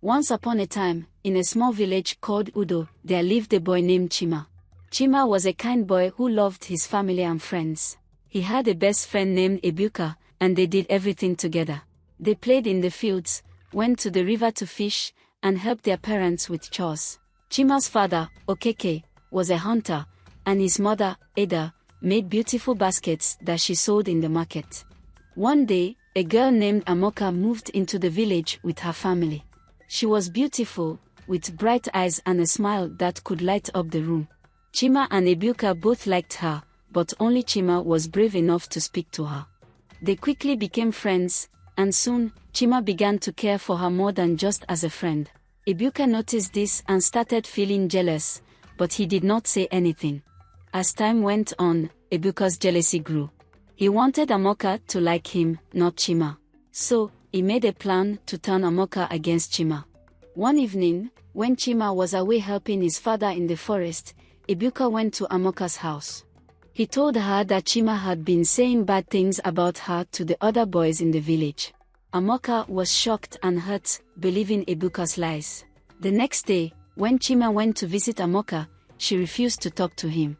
Once upon a time, in a small village called Udo, there lived a boy named Chima. Chima was a kind boy who loved his family and friends. He had a best friend named Ebuka, and they did everything together. They played in the fields, went to the river to fish, and helped their parents with chores. Chima's father, Okeke, was a hunter, and his mother, Ada, made beautiful baskets that she sold in the market. One day, a girl named Amaka moved into the village with her family. She was beautiful, with bright eyes and a smile that could light up the room. Chima and Ebuka both liked her, but only Chima was brave enough to speak to her. They quickly became friends, and soon, Chima began to care for her more than just as a friend. Ebuka noticed this and started feeling jealous, but he did not say anything. As time went on, Ebuka's jealousy grew. He wanted Amaka to like him, not Chima. So, he made a plan to turn Amaka against Chima. One evening, when Chima was away helping his father in the forest, Ebuka went to Amaka's house. He told her that Chima had been saying bad things about her to the other boys in the village. Amaka was shocked and hurt, believing Ebuka's lies. The next day, when Chima went to visit Amaka, she refused to talk to him.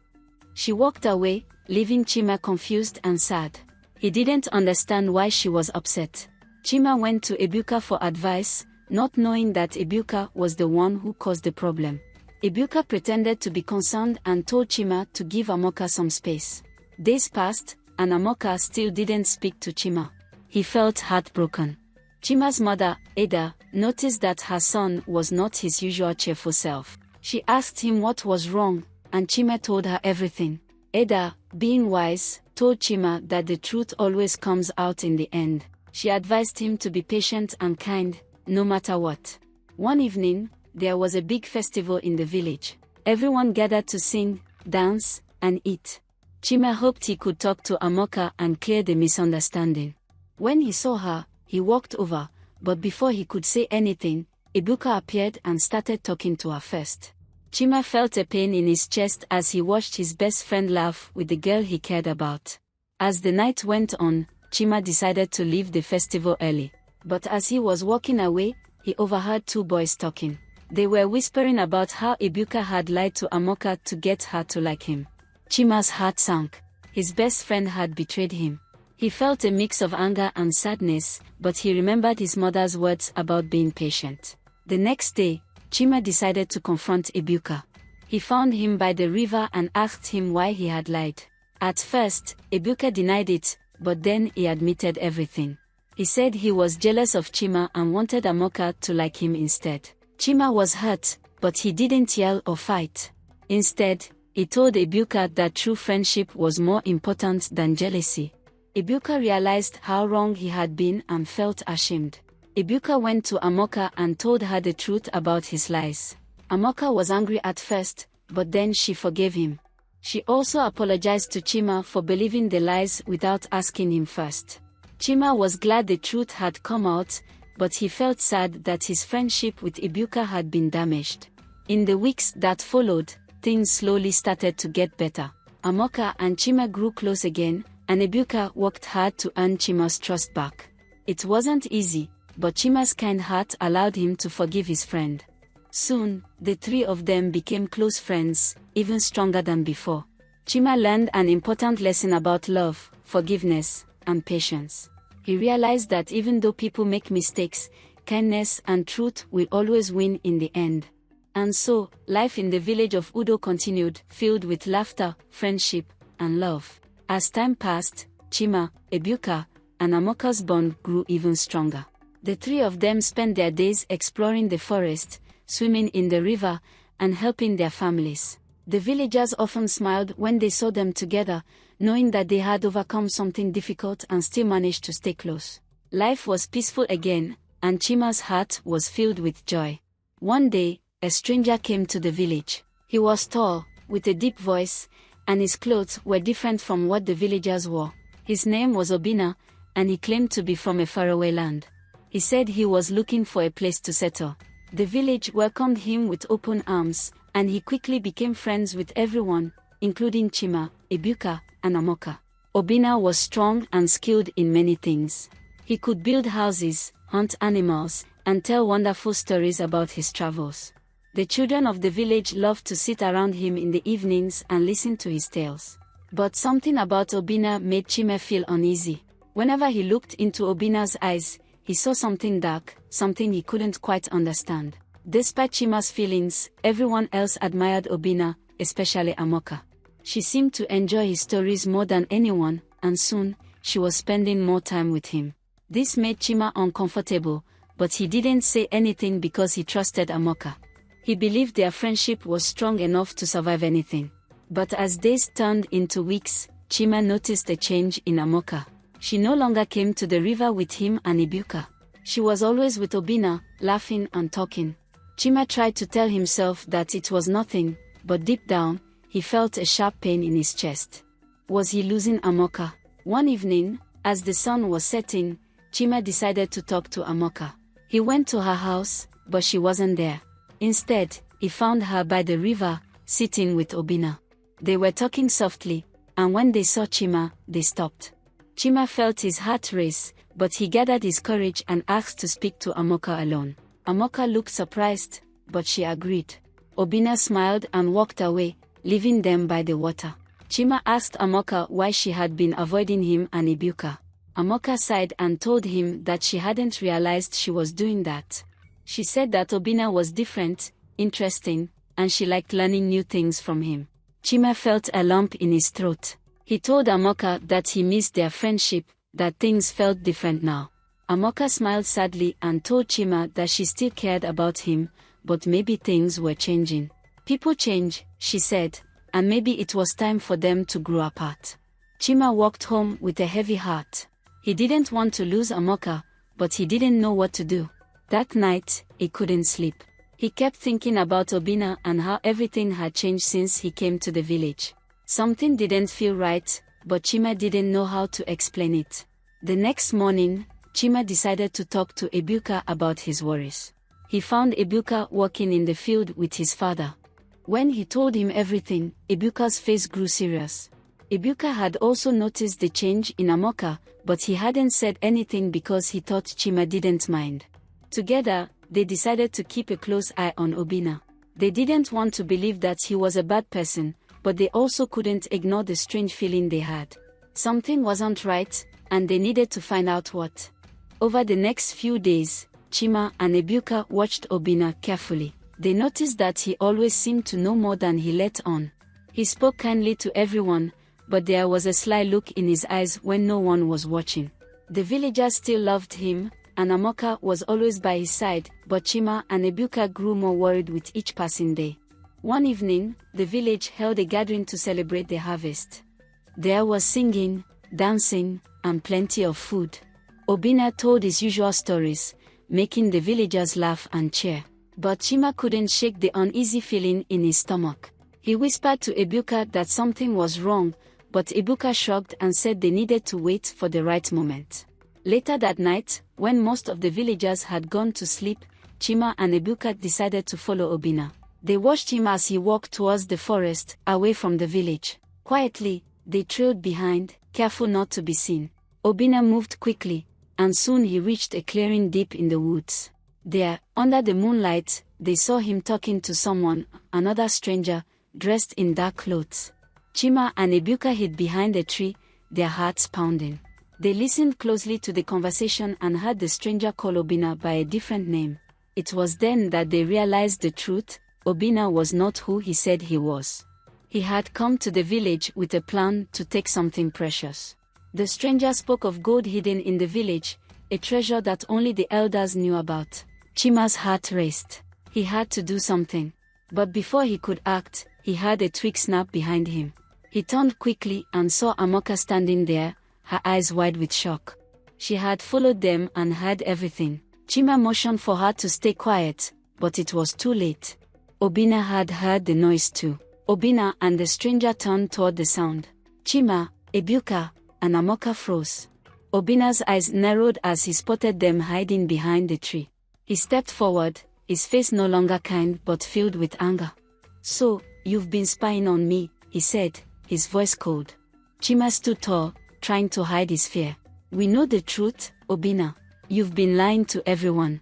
She walked away, leaving Chima confused and sad. He didn't understand why she was upset. Chima went to Ebuka for advice, not knowing that Ebuka was the one who caused the problem. Ebuka pretended to be concerned and told Chima to give Amaka some space. Days passed, and Amaka still didn't speak to Chima. He felt heartbroken. Chima's mother, Ada, noticed that her son was not his usual cheerful self. She asked him what was wrong, and Chima told her everything. Ada, being wise, told Chima that the truth always comes out in the end. She advised him to be patient and kind, no matter what. One evening, there was a big festival in the village. Everyone gathered to sing, dance, and eat. Chima hoped he could talk to Amaka and clear the misunderstanding. When he saw her, he walked over, but before he could say anything, Ebuka appeared and started talking to her first. Chima felt a pain in his chest as he watched his best friend laugh with the girl he cared about. As the night went on, Chima decided to leave the festival early. But as he was walking away, he overheard two boys talking. They were whispering about how Ebuka had lied to Amaka to get her to like him. Chima's heart sank. His best friend had betrayed him. He felt a mix of anger and sadness, but he remembered his mother's words about being patient. The next day, Chima decided to confront Ebuka. He found him by the river and asked him why he had lied. At first, Ebuka denied it, but then he admitted everything. He said he was jealous of Chima and wanted Amaka to like him instead. Chima was hurt, but he didn't yell or fight. Instead, he told Ebuka that true friendship was more important than jealousy. Ebuka realized how wrong he had been and felt ashamed. Ebuka went to Amaka and told her the truth about his lies. Amaka was angry at first, but then she forgave him. She also apologized to Chima for believing the lies without asking him first. Chima was glad the truth had come out, but he felt sad that his friendship with Ebuka had been damaged. In the weeks that followed, things slowly started to get better. Amaka and Chima grew close again, and Ebuka worked hard to earn Chima's trust back. It wasn't easy, but Chima's kind heart allowed him to forgive his friend. Soon, the three of them became close friends, even stronger than before. Chima learned an important lesson about love, forgiveness, and patience. He realized that even though people make mistakes, kindness and truth will always win in the end. And so, life in the village of Udo continued, filled with laughter, friendship, and love. As time passed, Chima, Ebuka, and Amaka's bond grew even stronger. The three of them spent their days exploring the forest, swimming in the river, and helping their families. The villagers often smiled when they saw them together, knowing that they had overcome something difficult and still managed to stay close. Life was peaceful again, and Chima's heart was filled with joy. One day, a stranger came to the village. He was tall, with a deep voice, and his clothes were different from what the villagers wore. His name was Obinna, and he claimed to be from a faraway land. He said he was looking for a place to settle. The village welcomed him with open arms, and he quickly became friends with everyone, including Chima, Ebuka, and Amaka. Obinna was strong and skilled in many things. He could build houses, hunt animals, and tell wonderful stories about his travels. The children of the village loved to sit around him in the evenings and listen to his tales. But something about Obinna made Chima feel uneasy. Whenever he looked into Obinna's eyes, he saw something dark, something he couldn't quite understand. Despite Chima's feelings, everyone else admired Obinna, especially Amaka. She seemed to enjoy his stories more than anyone, and soon, she was spending more time with him. This made Chima uncomfortable, but he didn't say anything because he trusted Amaka. He believed their friendship was strong enough to survive anything. But as days turned into weeks, Chima noticed a change in Amaka. She no longer came to the river with him and Ebuka. She was always with Obinna, laughing and talking. Chima tried to tell himself that it was nothing, but deep down, he felt a sharp pain in his chest. Was he losing Amaka? One evening, as the sun was setting, Chima decided to talk to Amaka. He went to her house, but she wasn't there. Instead, he found her by the river, sitting with Obinna. They were talking softly, and when they saw Chima, they stopped. Chima felt his heart race, but he gathered his courage and asked to speak to Amaka alone. Amaka looked surprised, but she agreed. Obinna smiled and walked away, leaving them by the water. Chima asked Amaka why she had been avoiding him and Ebuka. Amaka sighed and told him that she hadn't realized she was doing that. She said that Obinna was different, interesting, and she liked learning new things from him. Chima felt a lump in his throat. He told Amaka that he missed their friendship, that things felt different now. Amaka smiled sadly and told Chima that she still cared about him, but maybe things were changing. People change, she said, and maybe it was time for them to grow apart. Chima walked home with a heavy heart. He didn't want to lose Amaka, but he didn't know what to do. That night, he couldn't sleep. He kept thinking about Obinna and how everything had changed since he came to the village. Something didn't feel right, but Chima didn't know how to explain it. The next morning, Chima decided to talk to Ebuka about his worries. He found Ebuka working in the field with his father. When he told him everything, Ebuka's face grew serious. Ebuka had also noticed the change in Amaka, but he hadn't said anything because he thought Chima didn't mind. Together, they decided to keep a close eye on Obinna. They didn't want to believe that he was a bad person, but they also couldn't ignore the strange feeling they had. Something wasn't right, and they needed to find out what. Over the next few days, Chima and Ebuka watched Obinna carefully. They noticed that he always seemed to know more than he let on. He spoke kindly to everyone, but there was a sly look in his eyes when no one was watching. The villagers still loved him, and Amaka was always by his side, but Chima and Ebuka grew more worried with each passing day. One evening, the village held a gathering to celebrate the harvest. There was singing, dancing, and plenty of food. Obinna told his usual stories, making the villagers laugh and cheer. But Chima couldn't shake the uneasy feeling in his stomach. He whispered to Ebuka that something was wrong, but Ebuka shrugged and said they needed to wait for the right moment. Later that night, when most of the villagers had gone to sleep, Chima and Ebuka decided to follow Obinna. They watched him as he walked towards the forest, away from the village. Quietly, they trailed behind, careful not to be seen. Obinna moved quickly, and soon he reached a clearing deep in the woods. There, under the moonlight, they saw him talking to someone, another stranger, dressed in dark clothes. Chima and Ebuka hid behind a tree, their hearts pounding. They listened closely to the conversation and heard the stranger call Obinna by a different name. It was then that they realized the truth. Obinna was not who he said he was. He had come to the village with a plan to take something precious. The stranger spoke of gold hidden in the village, a treasure that only the elders knew about. Chima's heart raced. He had to do something. But before he could act, he heard a twig snap behind him. He turned quickly and saw Amaka standing there, her eyes wide with shock. She had followed them and heard everything. Chima motioned for her to stay quiet, but it was too late. Obinna had heard the noise too. Obinna and the stranger turned toward the sound. Chima, Ebuka, and Amaka froze. Obinna's eyes narrowed as he spotted them hiding behind the tree. He stepped forward, his face no longer kind but filled with anger. "So, you've been spying on me," he said, his voice cold. Chima stood tall, trying to hide his fear. "We know the truth, Obinna. You've been lying to everyone.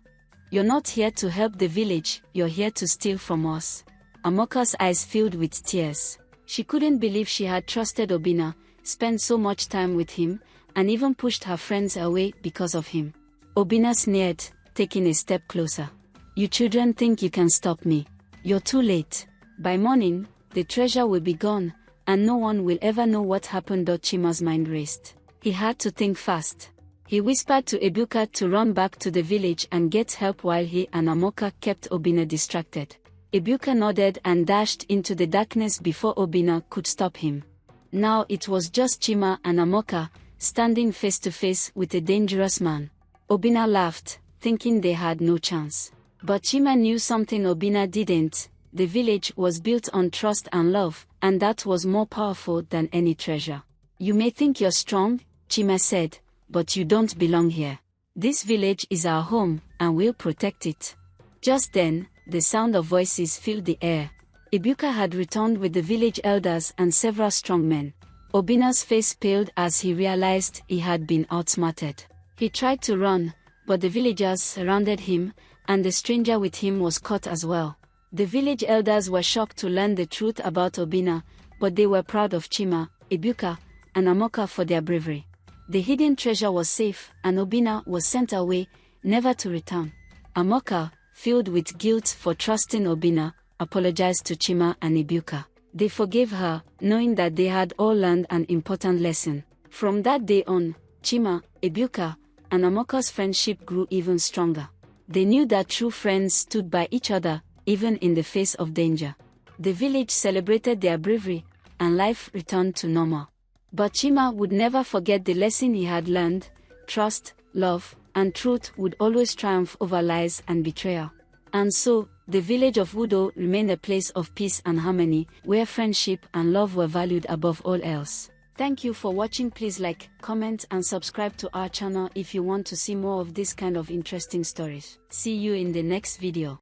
You're not here to help the village, you're here to steal from us. Amaka's eyes filled with tears. She couldn't believe she had trusted Obinna, spent so much time with him, and even pushed her friends away because of him. Obinna sneered, taking a step closer. You children think you can stop me. You're too late. By morning, the treasure will be gone, and no one will ever know what happened. Chima's mind raced. He had to think fast. He whispered to Ebuka to run back to the village and get help while he and Amaka kept Obinna distracted. Ebuka nodded and dashed into the darkness before Obinna could stop him. Now it was just Chima and Amaka, standing face to face with a dangerous man. Obinna laughed, thinking they had no chance. But Chima knew something Obinna didn't. The village was built on trust and love, and that was more powerful than any treasure. You may think you're strong, Chima said, but you don't belong here. This village is our home, and we'll protect it. Just then, the sound of voices filled the air. Ebuka had returned with the village elders and several strong men. Obinna's face paled as he realized he had been outsmarted. He tried to run, but the villagers surrounded him, and the stranger with him was caught as well. The village elders were shocked to learn the truth about Obinna, but they were proud of Chima, Ebuka, and Amaka for their bravery. The hidden treasure was safe, and Obinna was sent away, never to return. Amaka, filled with guilt for trusting Obinna, apologized to Chima and Ebuka. They forgave her, knowing that they had all learned an important lesson. From that day on, Chima, Ebuka, and Amaka's friendship grew even stronger. They knew that true friends stood by each other, even in the face of danger. The village celebrated their bravery, and life returned to normal. But Chima would never forget the lesson he had learned. Trust, love, and truth would always triumph over lies and betrayal. And so, the village of Udo remained a place of peace and harmony, where friendship and love were valued above all else. Thank you for watching. Please like, comment, and subscribe to our channel if you want to see more of this kind of interesting stories. See you in the next video.